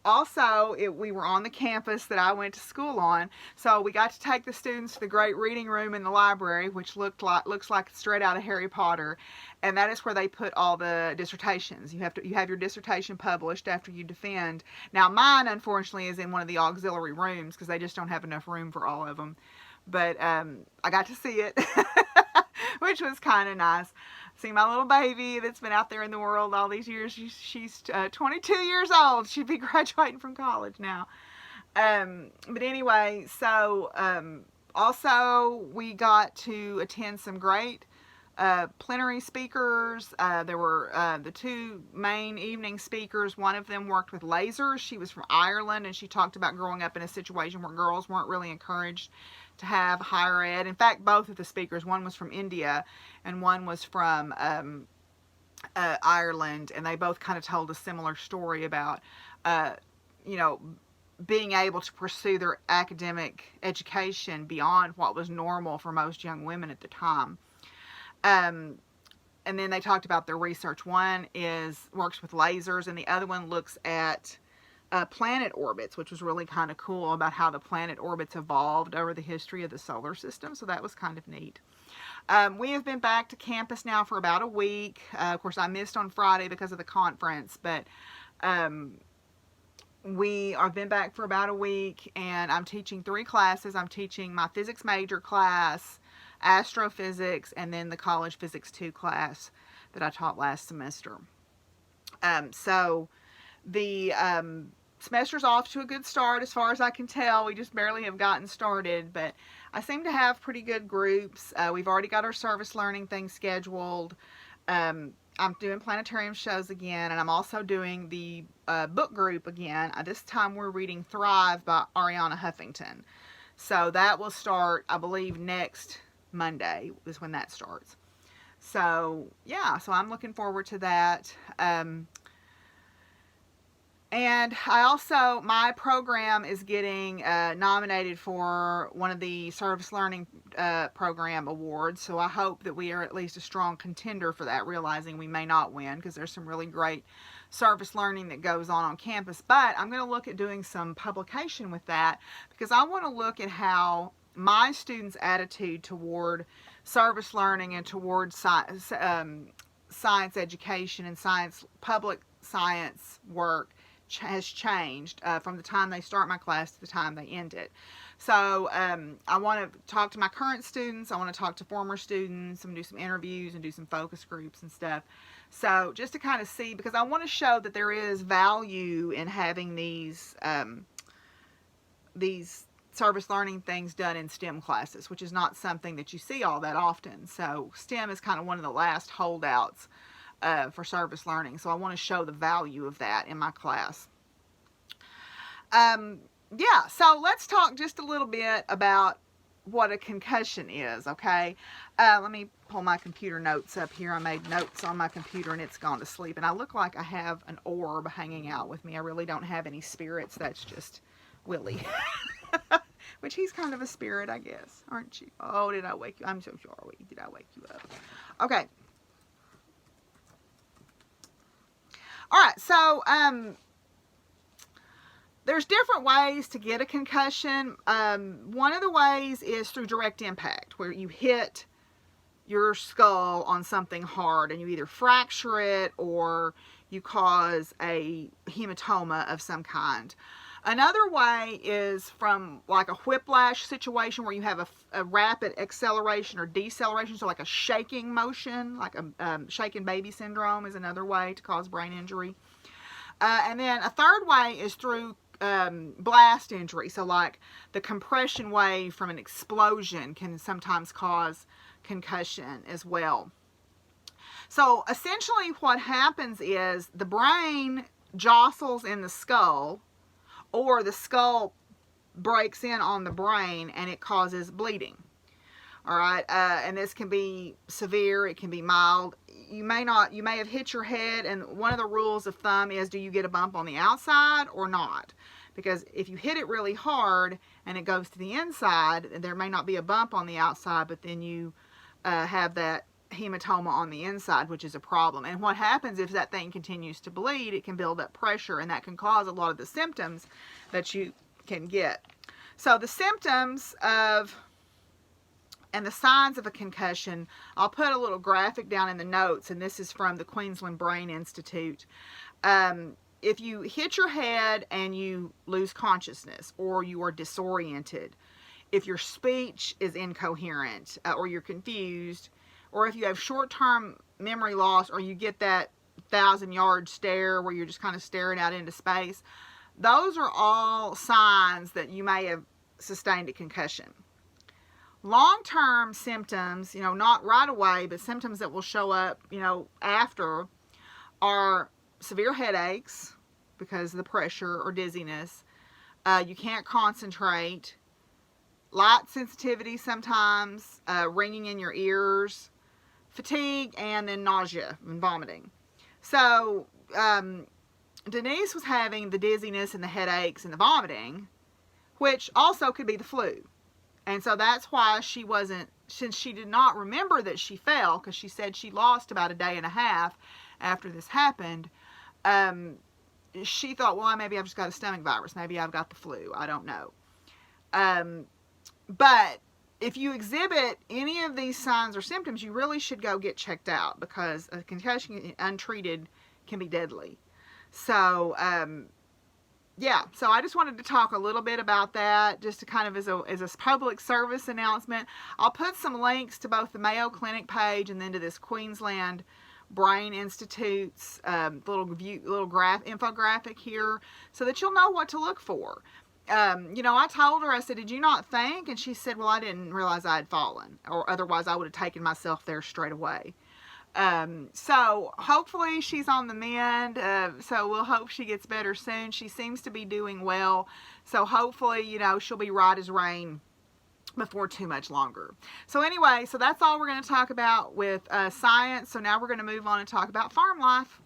also, we were on the campus that I went to school on, so we got to take the students to the great reading room in the library, which looks like straight out of Harry Potter, and that is where they put all the dissertations. You have your dissertation published after you defend. Now, mine, unfortunately, is in one of the auxiliary rooms because they just don't have enough room for all of them. But I got to see it, which was kind of nice. See my little baby that's been out there in the world all these years. She's 22 years old. She'd be graduating from college now. But anyway, so also we got to attend some great plenary speakers. There were the 2 main evening speakers. One of them worked with lasers. She was from Ireland, and she talked about growing up in a situation where girls weren't really encouraged to have higher ed. In fact, both of the speakers, one was from India and one was from Ireland, and they both kind of told a similar story about, you know, being able to pursue their academic education beyond what was normal for most young women at the time. And then they talked about their research. One works with lasers, and the other one looks at planet orbits, which was really kind of cool, about how the planet orbits evolved over the history of the solar system. So that was kind of neat. We have been back to campus now for about a week. Of course, I missed on Friday because of the conference, but I've been back for about a week, and I'm teaching 3 classes. I'm teaching my physics major class, astrophysics, and then the college physics 2 class that I taught last semester. So the semester's off to a good start as far as I can tell. We just barely have gotten started, but I seem to have pretty good groups. We've already got our service learning thing scheduled. I'm doing planetarium shows again, and I'm also doing the book group again. This time we're reading Thrive by Ariana Huffington. So that will start, I believe, next Monday is when that starts. So yeah, so I'm looking forward to that. And I also, my program is getting nominated for one of the Service Learning Program Awards. So I hope that we are at least a strong contender for that, realizing we may not win because there's some really great service learning that goes on campus. But I'm going to look at doing some publication with that because I want to look at how my students' attitude toward service learning and toward science education and public science work has changed from the time they start my class to the time they end it. So I want to talk to my current students. I want to talk to former students and do some interviews and do some focus groups and stuff. So just to kind of see, because I want to show that there is value in having these service learning things done in STEM classes, which is not something that you see all that often. So STEM is kind of one of the last holdouts for service learning. So I want to show the value of that in my class. Yeah, so let's talk just a little bit about what a concussion is, okay? Let me pull my computer notes up here. I made notes on my computer and it's gone to sleep. And I look like I have an orb hanging out with me. I really don't have any spirits. That's just Willie. Which he's kind of a spirit, I guess. Aren't you? Oh, did I wake you? I'm so sorry. Did I wake you up? Okay. Alright, so there's different ways to get a concussion. One of the ways is through direct impact, where you hit your skull on something hard and you either fracture it or you cause a hematoma of some kind. Another way is from like a whiplash situation where you have a rapid acceleration or deceleration, so like a shaking motion, like a shaken baby syndrome is another way to cause brain injury. And then a third way is through blast injury, so like the compression wave from an explosion can sometimes cause concussion as well. So essentially what happens is the brain jostles in the skull, or the skull breaks in on the brain and it causes bleeding. All right, and this can be severe, it can be mild. You may have hit your head, and one of the rules of thumb is, do you get a bump on the outside or not? Because if you hit it really hard and it goes to the inside, there may not be a bump on the outside, but then you have that hematoma on the inside, which is a problem. And what happens if that thing continues to bleed, it can build up pressure, and that can cause a lot of the symptoms that you can get. So the symptoms of and the signs of a concussion, I'll put a little graphic down in the notes, and this is from the Queensland Brain Institute. If you hit your head and you lose consciousness, or you are disoriented, if your speech is incoherent, or you're confused, or if you have short-term memory loss, or you get that 1,000-yard stare where you're just kind of staring out into space, those are all signs that you may have sustained a concussion. Long-term symptoms, not right away, but symptoms that will show up, after, are severe headaches because of the pressure or dizziness. You can't concentrate. Light sensitivity sometimes, ringing in your ears, fatigue, and then nausea and vomiting. So Denise was having the dizziness and the headaches and the vomiting, which also could be the flu. And so that's why she wasn't, since she did not remember that she fell, because she said she lost about a day and a half after this happened, she thought, well, maybe I've just got a stomach virus. Maybe I've got the flu. I don't know. But if you exhibit any of these signs or symptoms, you really should go get checked out, because a concussion untreated can be deadly. So yeah, so I just wanted to talk a little bit about that, just to kind of as a public service announcement. I'll put some links to both the Mayo Clinic page and then to this Queensland Brain Institute's little infographic here, so that you'll know what to look for. You know, I told her, I said, did you not think? And she said, well, I didn't realize I had fallen, or otherwise I would have taken myself there straight away. So hopefully she's on the mend. So we'll hope she gets better soon. She seems to be doing well. So hopefully, you know, she'll be right as rain before too much longer. So anyway, so that's all we're going to talk about with science. So now we're going to move on and talk about farm life.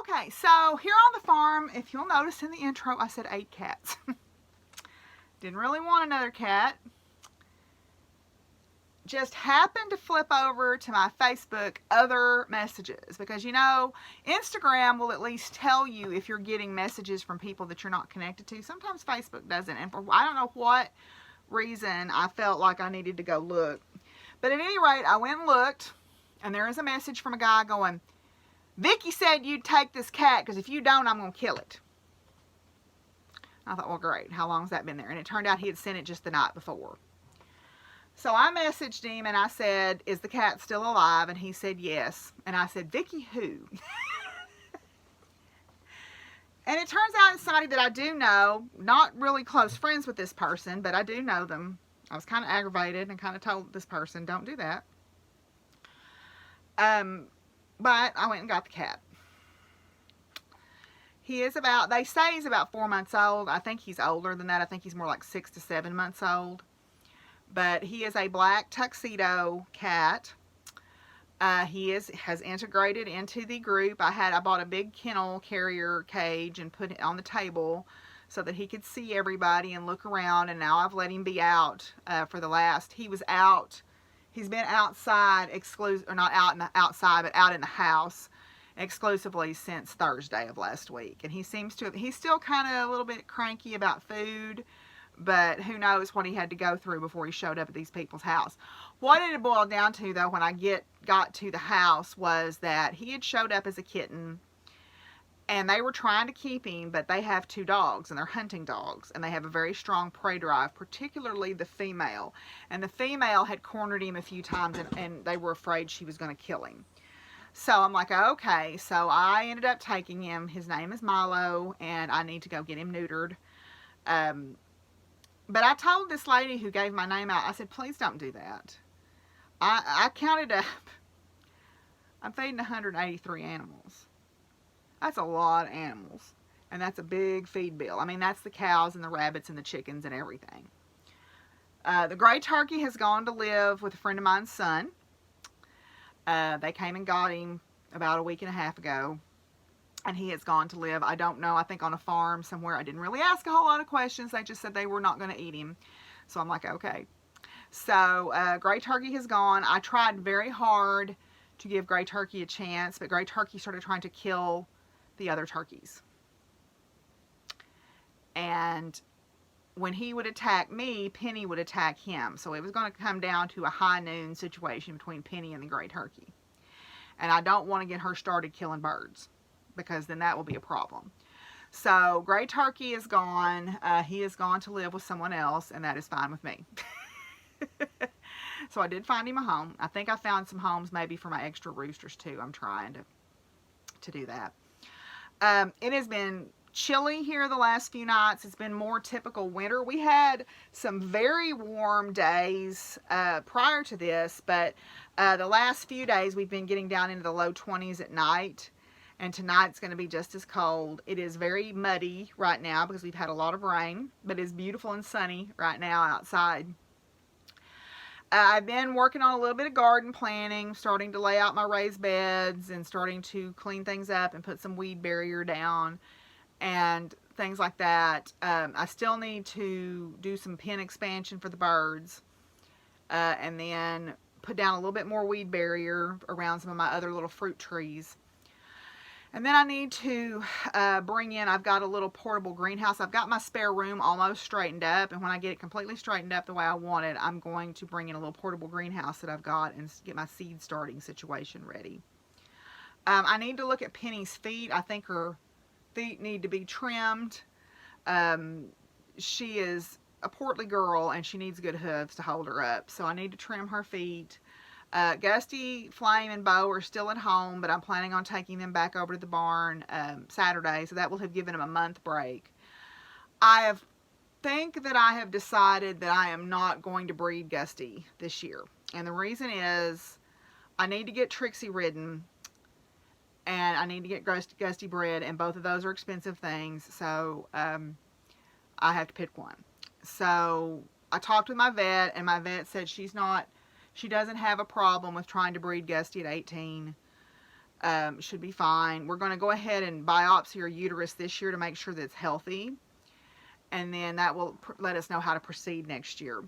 Okay, so here on the farm, if you'll notice in the intro, I said 8 cats. Didn't really want another cat. Just happened to flip over to my Facebook other messages, because, you know, Instagram will at least tell you if you're getting messages from people that you're not connected to. Sometimes Facebook doesn't, and for I don't know what reason I felt like I needed to go look. But at any rate, I went and looked, and there is a message from a guy going, Vicky said you'd take this cat, because if you don't, I'm going to kill it. I thought, well, great. How long has that been there? And it turned out he had sent it just the night before. So I messaged him and I said, is the cat still alive? And he said, yes. And I said, Vicky who? And it turns out it's somebody that I do know. Not really close friends with this person, but I do know them. I was kind of aggravated and kind of told this person, don't do that. But I went and got the cat. He is about, they say he's about 4 months old. I think he's older than that. I think he's more like 6 to 7 months old. But he is a black tuxedo cat. He has integrated into the group. I bought a big kennel carrier cage and put it on the table so that he could see everybody and look around. And now I've let him be out for the last. He was out. He's been outside or not out in the outside, but out in the house exclusively since Thursday of last week. And he seems to, he's still kind of a little bit cranky about food. But who knows what he had to go through before he showed up at these people's house. What it boiled down to, though, when I got to the house was that he had showed up as a kitten. And they were trying to keep him, but they have 2 dogs, and they're hunting dogs. And they have a very strong prey drive, particularly the female. And the female had cornered him a few times, and they were afraid she was going to kill him. So I'm like, okay. So I ended up taking him. His name is Milo, and I need to go get him neutered. But I told this lady who gave my name out, I said, please don't do that. I counted up. I'm feeding 183 animals. That's a lot of animals. And that's a big feed bill. I mean, that's the cows and the rabbits and the chickens and everything. The gray turkey has gone to live with a friend of mine's son. They came and got him about a week and a half ago. And he has gone to live, I don't know, I think on a farm somewhere. I didn't really ask a whole lot of questions. They just said they were not going to eat him. So I'm like, okay. So Gray Turkey has gone. I tried very hard to give Gray Turkey a chance, but Gray Turkey started trying to kill the other turkeys. And when he would attack me, Penny would attack him. So it was going to come down to a high noon situation between Penny and the Gray Turkey. And I don't want to get her started killing birds, because then that will be a problem. So Gray Turkey is gone. He has gone to live with someone else, and that is fine with me. So I did find him a home. I think I found some homes maybe for my extra roosters too. I'm trying to do that. It has been chilly here the last few nights. It's been more typical winter. We had some very warm days prior to this, but the last few days we've been getting down into the low 20s at night. And tonight's going to be just as cold. It is very muddy right now because we've had a lot of rain, but it's beautiful and sunny right now outside. I've been working on a little bit of garden planning, starting to lay out my raised beds and starting to clean things up and put some weed barrier down and things like that. I still need to do some pen expansion for the birds and then put down a little bit more weed barrier around some of my other little fruit trees. And then I need to bring in, I've got a little portable greenhouse. I've got my spare room almost straightened up. And when I get it completely straightened up the way I want it, I'm going to bring in a little portable greenhouse that I've got and get my seed starting situation ready. I need to look at Penny's feet. I think her feet need to be trimmed. She is a portly girl and she needs good hooves to hold her up. So I need to trim her feet. Gusty, Flame, and Bo are still at home, but I'm planning on taking them back over to the barn Saturday. So that will have given them a month break. Think that I have decided that I am not going to breed Gusty this year. And the reason is I need to get Trixie ridden and I need to get Gusty bred, and both of those are expensive things. So I have to pick one. So I talked with my vet, and my vet said she doesn't have a problem with trying to breed Gusty at 18. Should be fine. We're going to go ahead and biopsy her uterus this year to make sure that it's healthy. And then that will let us know how to proceed next year.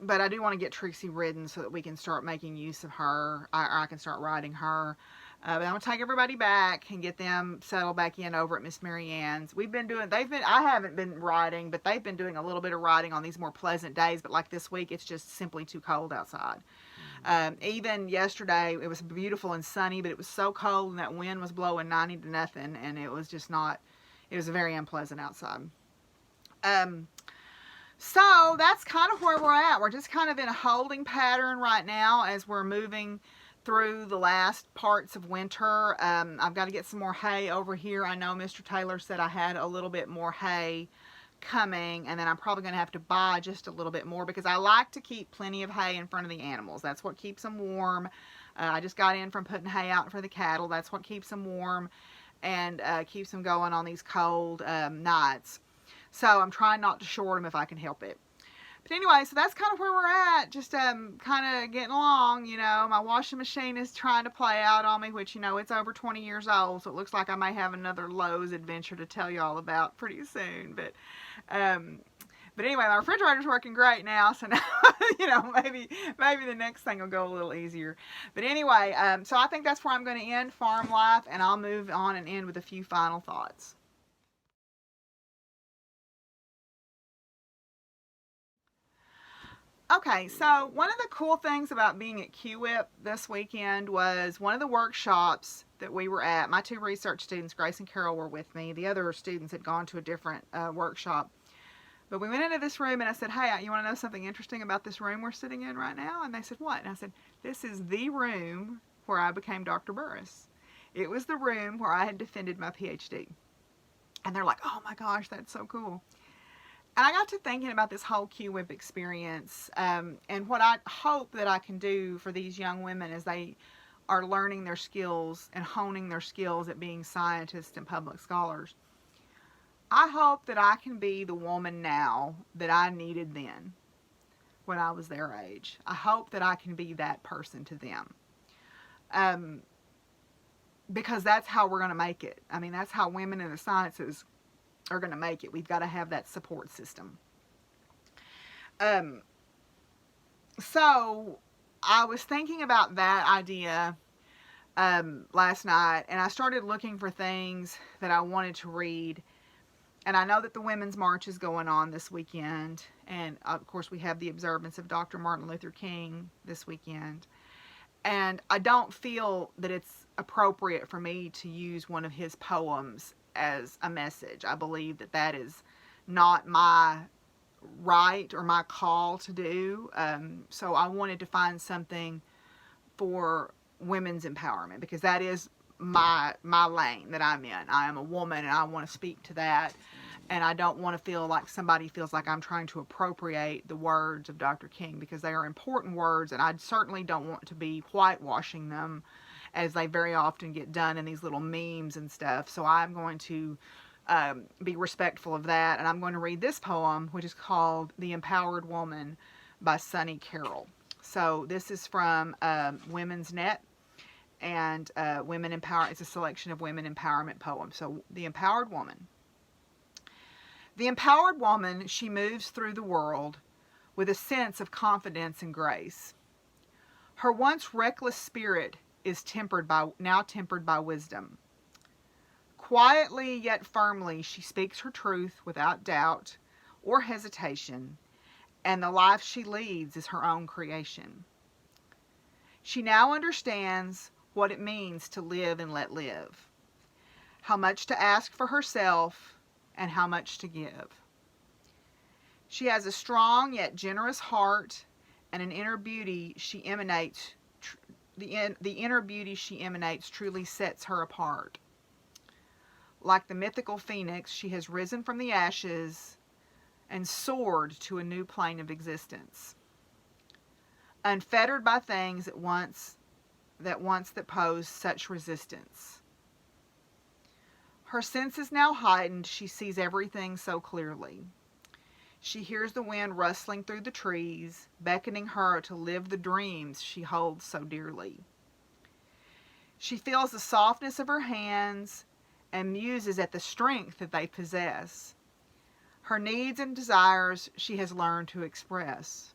But I do want to get Trixie ridden so that we can start making use of her. I can start riding her. But I'm going to take everybody back and get them settled back in over at Miss Mary Ann's. I haven't been riding, but they've been doing a little bit of riding on these more pleasant days. But like this week, it's just simply too cold outside. Even yesterday, it was beautiful and sunny, but it was so cold and that wind was blowing 90 to nothing. And it was just it was very unpleasant outside. So that's kind of where we're at. We're just kind of in a holding pattern right now as we're moving through the last parts of winter. I've got to get some more hay over here. I know Mr. Taylor said I had a little bit more hay coming, and then I'm probably going to have to buy just a little bit more because I like to keep plenty of hay in front of the animals. That's what keeps them warm. I just got in from putting hay out for the cattle. That's what keeps them warm and keeps them going on these cold nights. So I'm trying not to short them if I can help it. But anyway, so that's kind of where we're at. Just kind of getting along, you know. My washing machine is trying to play out on me, which, you know, it's over 20 years old. So it looks like I may have another Lowe's adventure to tell you all about pretty soon. But anyway, my refrigerator's working great now. So now, you know, maybe the next thing will go a little easier. But anyway, so I think that's where I'm going to end Farm Life. And I'll move on and end with a few final thoughts. Okay, so one of the cool things about being at QWIP this weekend was one of the workshops that we were at. My two research students, Grace and Carol, were with me. The other students had gone to a different workshop. But we went into this room and I said, hey, you want to know something interesting about this room we're sitting in right now? And they said, what? And I said, this is the room where I became Dr. Burris. It was the room where I had defended my PhD. And they're like, oh my gosh, that's so cool. And I got to thinking about this whole QWIP experience and what I hope that I can do for these young women as they are learning their skills and honing their skills at being scientists and public scholars. I hope that I can be the woman now that I needed then when I was their age. I hope that I can be that person to them. Because that's how we're going to make it. I mean, that's how women in the sciences are going to make it. We've got to have that support system. So I was thinking about that idea last night, and I started looking for things that I wanted to read. And I know that the Women's March is going on this weekend, and of course we have the observance of Dr. Martin Luther King this weekend. And I don't feel that it's appropriate for me to use one of his poems as a message. I believe that that is not my right or my call to do. So I wanted to find something for women's empowerment because that is my lane that I'm in. I am a woman and I want to speak to that. And I don't want to feel like somebody feels like I'm trying to appropriate the words of Dr. King because they are important words, and I certainly don't want to be whitewashing them as they very often get done in these little memes and stuff. So I'm going to be respectful of that, and I'm going to read this poem, which is called The Empowered Woman by Sunny Carroll. So this is from Women's Net and Women Empower. It's a selection of women empowerment poems. So The Empowered Woman. The empowered woman, she moves through the world with a sense of confidence and grace. Her once reckless spirit is now tempered by wisdom. Quietly yet firmly, she speaks her truth without doubt or hesitation, and the life she leads is her own creation. She now understands what it means to live and let live, how much to ask for herself, and how much to give. She has a strong yet generous heart, and an inner beauty she emanates. The inner beauty she emanates truly sets her apart. Like the mythical phoenix, she has risen from the ashes and soared to a new plane of existence, unfettered by things that posed such resistance. Her senses now heightened, she sees everything so clearly. She hears the wind rustling through the trees, beckoning her to live the dreams she holds so dearly. She feels the softness of her hands and muses at the strength that they possess. Her needs and desires she has learned to express.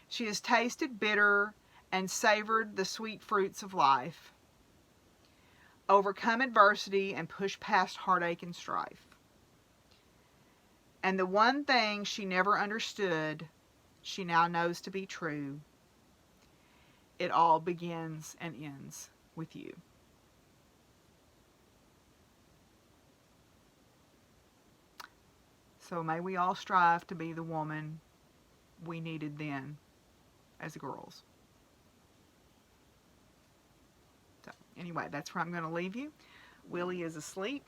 She has tasted bitter and savored the sweet fruits of life, overcome adversity and pushed past heartache and strife. And the one thing she never understood, she now knows to be true. It all begins and ends with you. So may we all strive to be the woman we needed then as girls. So anyway, that's where I'm going to leave you. Willie is asleep.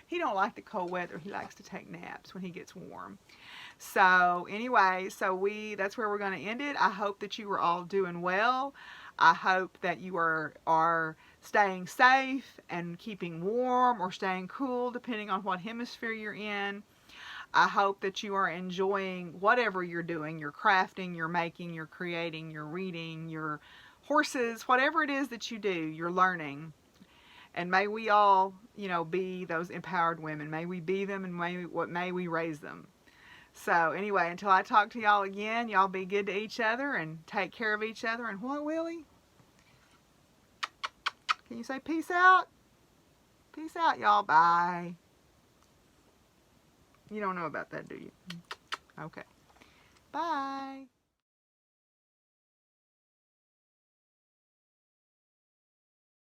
He don't like the cold weather. He likes to take naps when he gets warm. So anyway, that's where we're going to end it. I hope that you are all doing well. I hope that you are staying safe and keeping warm or staying cool, depending on what hemisphere you're in. I hope that you are enjoying whatever you're doing. You're crafting, you're making, you're creating, you're reading, your horses, whatever it is that you do, you're learning. And may we all, be those empowered women. May we be them, and may we raise them. So anyway, until I talk to y'all again, y'all be good to each other and take care of each other. And what, Willie? Can you say peace out? Peace out, y'all. Bye. You don't know about that, do you? Okay. Bye.